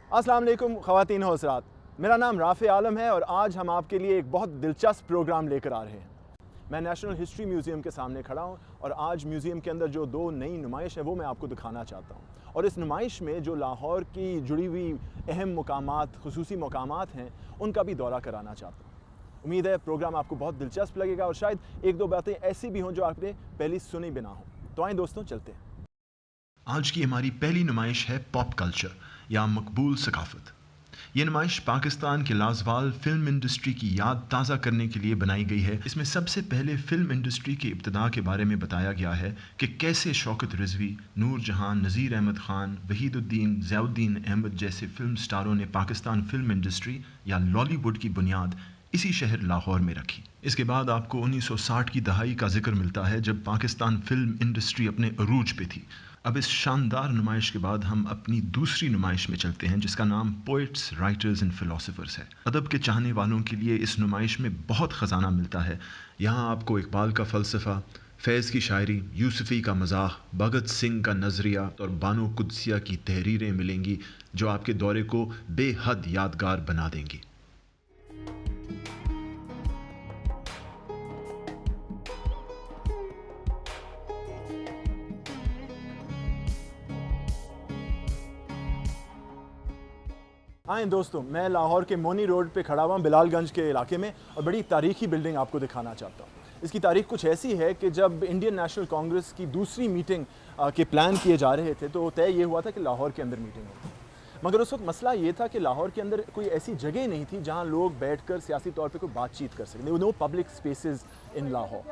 अस्सलाम वालेकुम ख़वातीन व हज़रात, मेरा नाम राफ़े आलम है और आज हम आपके लिए एक बहुत दिलचस्प प्रोग्राम लेकर आ रहे हैं। मैं नेशनल हिस्ट्री म्यूज़ियम के सामने खड़ा हूँ और आज म्यूज़ियम के अंदर जो दो नई नुमाइश है वो मैं आपको दिखाना चाहता हूँ। और इस नुमाइश में जो लाहौर की जुड़ी हुई अहम मकामात, खुसूसी मकामात हैं, उनका भी दौरा कराना चाहता हूँ। उम्मीद है प्रोग्राम आपको बहुत दिलचस्प लगेगा और शायद एक दो बातें ऐसी भी हों जो आपने पहले सुनी भी ना हों। तो आएँ दोस्तों, चलते हैं। आज की हमारी पहली नुमाइश है पॉप कल्चर या मकबूल सकाफत। ये नुमाइश पाकिस्तान के लाजवाल फिल्म इंडस्ट्री की याद ताज़ा करने के लिए बनाई गई है। इसमें सबसे पहले फिल्म इंडस्ट्री की इब्तिदा के बारे में बताया गया है कि कैसे शौकत रिजवी, नूर जहां, नज़ीर अहमद ख़ान, वहीदुद्दीन, ज़ियाउद्दीन अहमद जैसे फिल्म स्टारों ने पाकिस्तान फिल्म इंडस्ट्री या लॉलीवुड की बुनियाद इसी शहर लाहौर में रखी। इसके बाद आपको 1960 की दहाई का जिक्र मिलता है जब पाकिस्तान फिल्म इंडस्ट्री अपने अरूज पे थी। अब इस शानदार नुमाइश के बाद हम अपनी दूसरी नुमाइश में चलते हैं जिसका नाम पोइट्स, राइटर्स एंड फिलोसफर्स है। अदब के चाहने वालों के लिए इस नुमाइश में बहुत ख़जाना मिलता है। यहाँ आपको इकबाल का फ़लसफ़ा, फैज़ की शायरी, यूसुफ़ी का मज़ाक, भगत सिंह का नज़रिया और बानो कुद्सिया की तहरीरें मिलेंगी जो आपके दौरे को बेहद यादगार बना देंगी। आएँ दोस्तों, मैं लाहौर के मोनी रोड पे खड़ा हुआ बिलालगंज के इलाके में और बड़ी तारीखी बिल्डिंग आपको दिखाना चाहता हूँ। इसकी तारीख कुछ ऐसी है कि जब इंडियन नेशनल कांग्रेस की दूसरी मीटिंग के प्लान किए जा रहे थे तो तय ये हुआ था कि लाहौर के अंदर मीटिंग होगी। मगर उस वक्त मसला ये था कि लाहौर के अंदर कोई ऐसी जगह नहीं थी जहाँ लोग बैठकर सियासी तौर पे कोई बातचीत कर सकें। No public spaces in Lahore.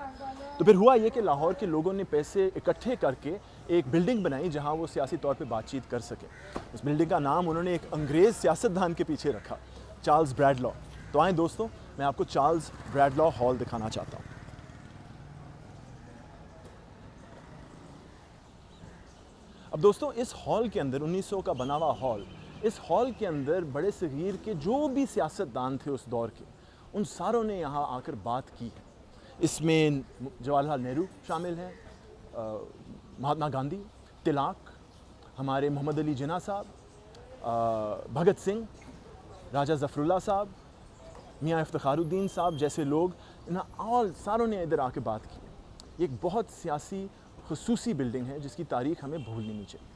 तो फिर हुआ ये कि लाहौर के लोगों ने पैसे इकट्ठे करके एक बिल्डिंग बनाई जहाँ वो सियासी तौर पे बातचीत कर सकें। उस बिल्डिंग का नाम उन्होंने एक अंग्रेज़ सियासतदान के पीछे रखा, चार्ल्स ब्रैडलॉ। तो आएँ दोस्तों, मैं आपको चार्ल्स ब्रैडलॉ हॉल दिखाना चाहता हूँ। अब दोस्तों, इस हॉल के अंदर 1900 का बना हुआ हॉल, इस हॉल के अंदर बड़े सगीर के जो भी सियासतदान थे उस दौर के, उन सारों ने यहाँ आकर बात की है। इसमें जवाहरलाल नेहरू शामिल हैं, महात्मा गांधी, तिलक, हमारे मोहम्मद अली जिन्ना साहब, भगत सिंह, राजा ज़फ़रुल्लाह साहब, मियाँ इफ्तिखारुद्दीन साहब जैसे लोग, इन ऑल सारों ने इधर आके बात की। ये एक बहुत सियासी खुसूसी बिल्डिंग है जिसकी तारीख हमें भूलनी नहीं चाहिए।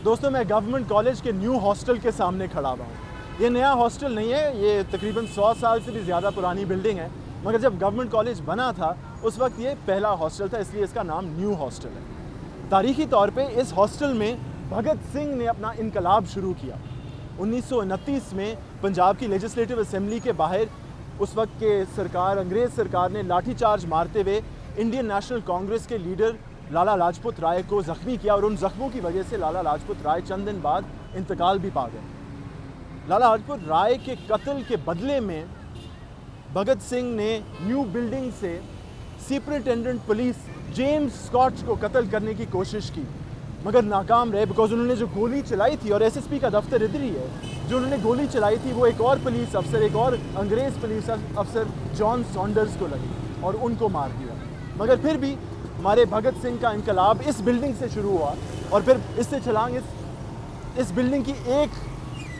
दोस्तों, मैं गवर्नमेंट कॉलेज के न्यू हॉस्टल के सामने खड़ा हुआ हूँ। ये नया हॉस्टल नहीं है, ये तकरीबन 100 साल से भी ज़्यादा पुरानी बिल्डिंग है। मगर जब गवर्नमेंट कॉलेज बना था उस वक्त ये पहला हॉस्टल था, इसलिए इसका नाम न्यू हॉस्टल है। तारीखी तौर पे इस हॉस्टल में भगत सिंह ने अपना इनकलाब शुरू किया। 1929 में पंजाब की लेजिस्लेटिव असेंबली के बाहर उस वक्त के सरकार, अंग्रेज़ सरकार ने लाठीचार्ज मारते हुए इंडियन नेशनल कांग्रेस के लीडर लाला लाजपत राय को ज़ख्मी किया और उन ज़ख्मों की वजह से लाला लाजपत राय चंद दिन बाद इंतकाल भी पा गए। लाला लाजपत राय के कत्ल के बदले में भगत सिंह ने न्यू बिल्डिंग से सुपरिटेंडेंट पुलिस जेम्स स्कॉट को कत्ल करने की कोशिश की, मगर नाकाम रहे। बिकॉज उन्होंने जो गोली चलाई थी, और एसएसपी का दफ्तर इधर ही है, जो उन्होंने गोली चलाई थी वो एक और पुलिस अफसर, एक और अंग्रेज़ पुलिस अफसर जॉन सॉन्डर्स को लगी और उनको मार दिया। मगर फिर भी हमारे भगत सिंह का इनकलाब इस बिल्डिंग से शुरू हुआ और फिर इससे छलांग इस बिल्डिंग की एक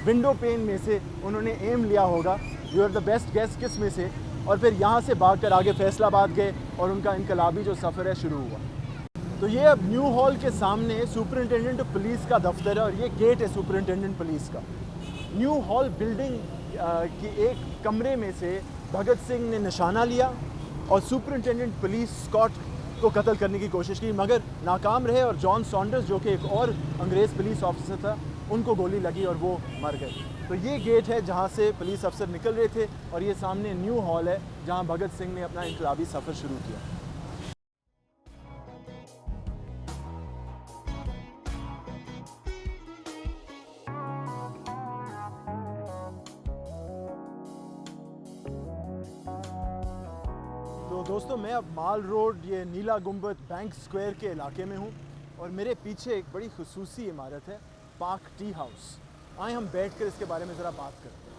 विंडो पेन में से उन्होंने एम लिया होगा, you are the best guess किस में से, और फिर यहाँ से भागकर आगे फैसलाबाद गए और उनका इनकलाबी जो सफ़र है शुरू हुआ। तो ये अब न्यू हॉल के सामने सुपरिटेंडेंट ऑफ पुलिस का दफ्तर है और ये गेट है सुपरिटेंडेंट पुलिस का। न्यू हॉल बिल्डिंग की एक कमरे में से भगत सिंह ने निशाना लिया और सुपरिटेंडेंट पुलिस स्कॉट को कत्ल करने की कोशिश की, मगर नाकाम रहे और जॉन सॉन्डर्स जो कि एक और अंग्रेज़ पुलिस ऑफिसर था, उनको गोली लगी और वो मर गए। तो ये गेट है जहाँ से पुलिस अफसर निकल रहे थे और ये सामने न्यू हॉल है जहाँ भगत सिंह ने अपना इनकलाबी सफ़र शुरू किया। तो तो दोस्तों मैं अब माल रोड ये नीला गुंबद बैंक स्क्वायर के इलाके में हूँ और मेरे पीछे एक बड़ी खुसूसी इमारत है, पार्क टी हाउस। आए हम बैठकर इसके बारे में ज़रा बात करते हैं।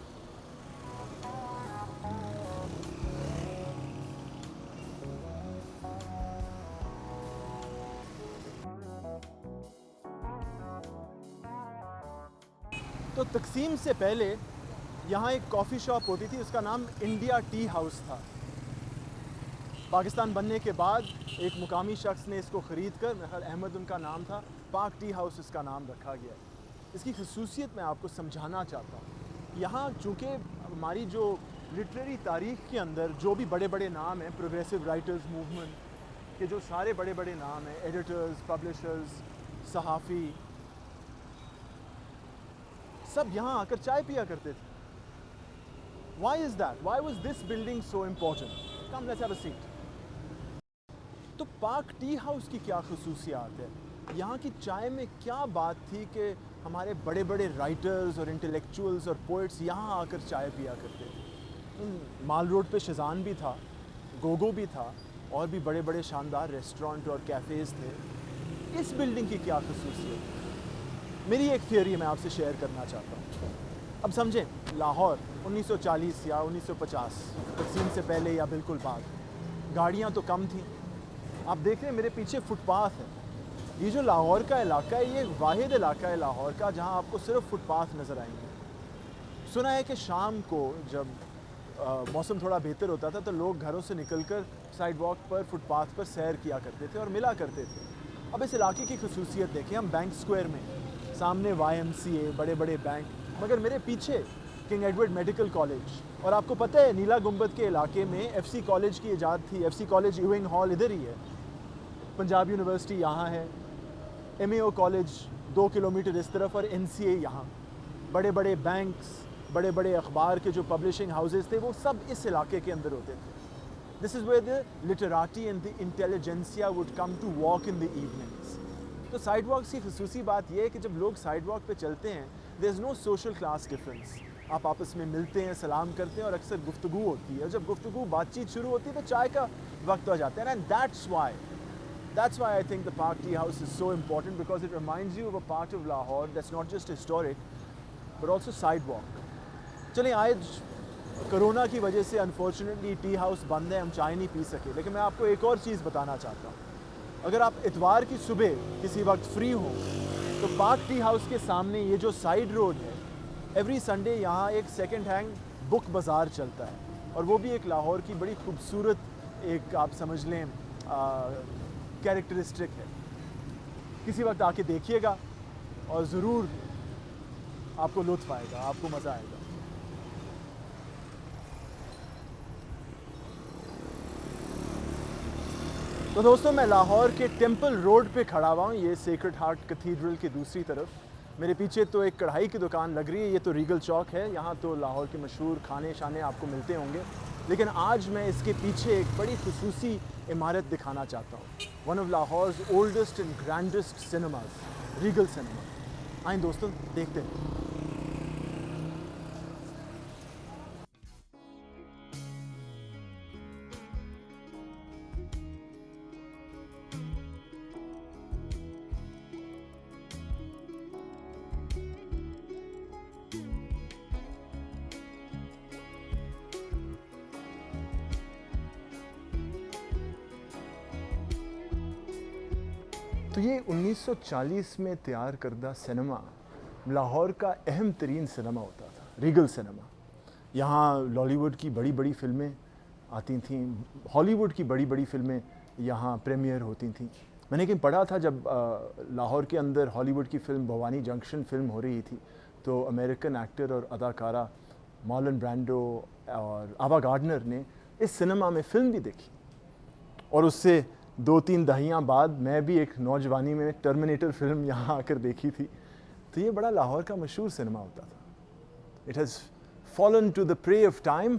तो तकसीम से पहले यहाँ एक कॉफ़ी शॉप होती थी, उसका नाम इंडिया टी हाउस था। पाकिस्तान बनने के बाद एक मुकामी शख्स ने इसको ख़रीद कर, मेरा ख्याल अहमद उनका नाम था, पार्क टी हाउस इसका नाम रखा गया। इसकी खसूसियत मैं आपको समझाना चाहता हूँ। यहाँ चूँकि हमारी जो लिटरेरी तारीख़ के अंदर जो भी बड़े बड़े नाम हैं, प्रोग्रेसिव राइटर्स मूवमेंट के जो सारे बड़े बड़े नाम हैं, एडिटर्स, पब्लिशर्स, सहाफ़ी, सब यहाँ आकर चाय पिया करते थे। Why is that? Why was this building so important? Come, let's have a seat. तो पार्क टी हाउस की क्या खसूसियात है? यहाँ की चाय में क्या बात थी कि हमारे बड़े बड़े राइटर्स और इंटेलेक्चुअल्स और पोइट्स यहाँ आकर चाय पिया करते थे। माल रोड पे शज़ान भी था, गोगो भी था और भी बड़े बड़े शानदार रेस्टोरेंट और कैफ़ेज़ थे। इस बिल्डिंग की क्या खसूसियत है? मेरी एक थियोरी मैं आपसे शेयर करना चाहता हूँ। अब समझें, लाहौर 1940 या 1950 तकसीम से पहले या बिल्कुल बाद, गाड़ियाँ तो कम थीं। आप देख रहे हैं मेरे पीछे फुटपाथ है। ये जो लाहौर का इलाका है, ये वाहिद इलाका है लाहौर का जहाँ आपको सिर्फ फुटपाथ नज़र आएंगे। सुना है कि शाम को जब मौसम थोड़ा बेहतर होता था तो लोग घरों से निकलकर साइड वॉक पर, फुटपाथ पर सैर किया करते थे और मिला करते थे। अब इस इलाके की खसूसियत देखें, हम बैंक स्क्वायर में, सामने YMCA, बड़े बड़े बैंक, मगर मेरे पीछे किंग एडवर्ड मेडिकल कॉलेज। और आपको पता है नीला गुंबद के इलाके में FC कॉलेज की इजाद थी। FC कॉलेज यूइंग हॉल इधर ही है, पंजाब यूनिवर्सिटी यहाँ है, MAO कॉलेज 2 किलोमीटर इस तरफ और NCA यहाँ। बड़े बड़े बैंक्स, बड़े बड़े अखबार के जो पब्लिशिंग हाउसेस थे वो सब इस इलाके के अंदर होते थे। This is where the literati and the intelligentsia would come to walk in the evenings. तो साइड वॉक्स की खसूसी बात यह है कि जब लोग साइड वॉक पे चलते हैं, there is no social class difference. आप आपस में मिलते हैं, सलाम करते हैं और अक्सर गुफ्तगू होती है। और जब गुफ्तगू, बातचीत शुरू होती है तो चाय का वक्त हो जाता है। And that's why I think the park tea house is so important, because it reminds you of a part of Lahore that's not just historic but also side walk. चलिए, आज कोरोना की वजह से अनफॉर्चुनेटली टी हाउस बंद है, हम चाय नहीं पी सके, लेकिन मैं आपको एक और चीज़ बताना चाहता हूँ। अगर आप इतवार की सुबह किसी वक्त फ्री हो तो पार्क टी हाउस के सामने ये जो साइड रोड है, एवरी संडे यहाँ एक सेकंड हैंड बुक बाज़ार चलता है और वो भी एक लाहौर की बड़ी खूबसूरत, एक आप समझ लें कैरेक्टरिस्टिक है। किसी वक्त आके देखिएगा और ज़रूर आपको लुत्फ़ आएगा, आपको मज़ा आएगा। तो दोस्तों, मैं लाहौर के टेम्पल रोड पे खड़ा हुआ हूँ, ये सेक्रेड हार्ट कैथीड्रल की दूसरी तरफ। मेरे पीछे तो एक कढ़ाई की दुकान लग रही है, ये तो रीगल चौक है। यहाँ तो लाहौर के मशहूर खाने शाने आपको मिलते होंगे, लेकिन आज मैं इसके पीछे एक बड़ी खुसूसी इमारत दिखाना चाहता हूँ। One of Lahore's oldest and grandest cinemas, regal cinema. आइए दोस्तों, देखते हैं। तो ये 1940 में तैयार करदा सिनेमा लाहौर का अहम तरीन सिनेमा होता था, रीगल सिनेमा। यहाँ लॉलीवुड की बड़ी बड़ी फिल्में आती थीं, हॉलीवुड की बड़ी बड़ी फिल्में यहाँ प्रीमियर होती थीं। मैंने कहीं पढ़ा था जब लाहौर के अंदर हॉलीवुड की फ़िल्म भवानी जंक्शन फ़िल्म हो रही थी तो अमेरिकन एक्टर और अदाकारा मार्लन ब्रांडो और आवा गार्डनर ने इस सिनेमा में फ़िल्म भी देखी। और उससे 2-3 दहाइयाँ बाद मैं भी एक नौजवानी में टर्मिनेटर फ़िल्म यहाँ आकर देखी थी। तो ये बड़ा लाहौर का मशहूर सिनेमा होता था। It has fallen to the prey of time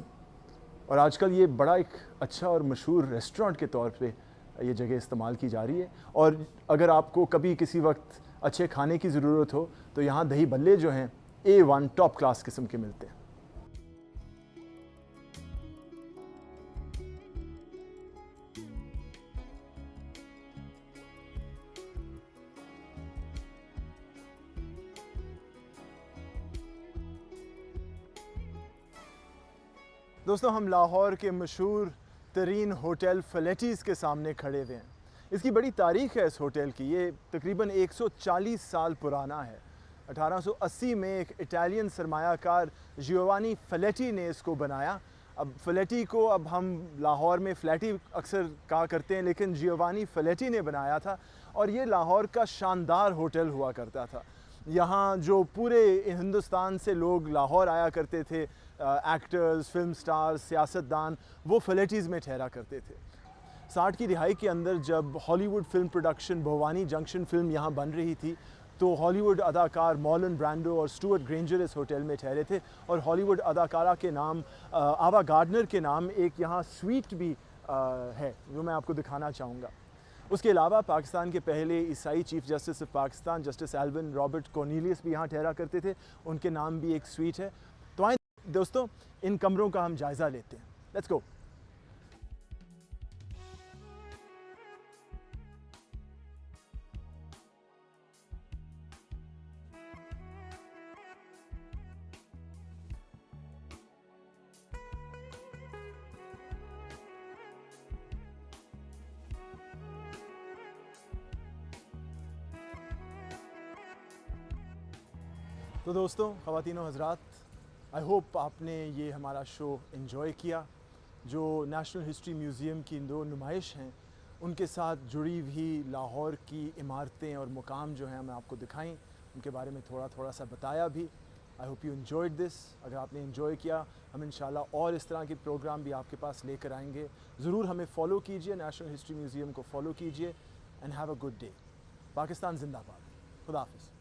और आजकल ये बड़ा एक अच्छा और मशहूर रेस्टोरेंट के तौर पे ये जगह इस्तेमाल की जा रही है। और अगर आपको कभी किसी वक्त अच्छे खाने की ज़रूरत हो तो यहाँ दही बल्ले जो हैं A1 टॉप क्लास किस्म के मिलते हैं। दोस्तों हम लाहौर के मशहूर तरीन होटल फलेटीज़ के सामने खड़े हुए हैं। इसकी बड़ी तारीख़ है इस होटल की। ये तकरीबन 140 साल पुराना है। 1880 में एक इटालियन सरमायाकार जियोवानी फलेटी ने इसको बनाया। अब फलेटी को अब हम लाहौर में फ्लैटी अक्सर कहा करते हैं, लेकिन जियोवानी फलेटी ने बनाया था और ये लाहौर का शानदार होटल हुआ करता था। यहाँ जो पूरे हिंदुस्तान से लोग लाहौर आया करते थे, एक्टर्स, फिल्म स्टार्स, सियासतदान, वो फलेटीज़ में ठहरा करते थे। 60 की दिहाई के अंदर जब Hollywood film production Bhavani junction film यहाँ बन रही थी, तो हॉलीवुड अदाकार मॉर्लन ब्रांडो और स्टुअर्ट ग्रेंजर इस होटल में ठहरे थे और हॉलीवुड अदाकारा के नाम आवा गार्डनर के नाम एक यहाँ स्वीट भी है जो मैं आपको दिखाना चाहूँगा। उसके अलावा पाकिस्तान के पहले ईसाई chief justice of Pakistan justice Alvin Robert Cornelius भी यहाँ ठहरा करते थे, उनके नाम भी एक स्वीट है। तो आए दोस्तों इन कमरों का हम जायज़ा लेते हैं। Let's go. तो दोस्तों, ख़वातीनो हज़रात, आई होप आपने ये हमारा शो इन्जॉय किया। जो नेशनल हिस्ट्री म्यूज़ियम की दो नुमाइश हैं, उनके साथ जुड़ी हुई लाहौर की इमारतें और मुकाम जो हैं हमें आपको दिखाई, उनके बारे में थोड़ा थोड़ा सा बताया भी। I hope you enjoyed this. अगर आपने इन्जॉय किया, हम इंशाल्लाह और इस तरह के प्रोग्राम भी आपके पास लेकर आएंगे। ज़रूर हमें फ़ॉलो कीजिए, नेशनल हिस्ट्री म्यूज़ियम को फ़ॉलो कीजिए and have a good day. Pakistan ज़िंदाबाद। खुदा हाफ़िज़।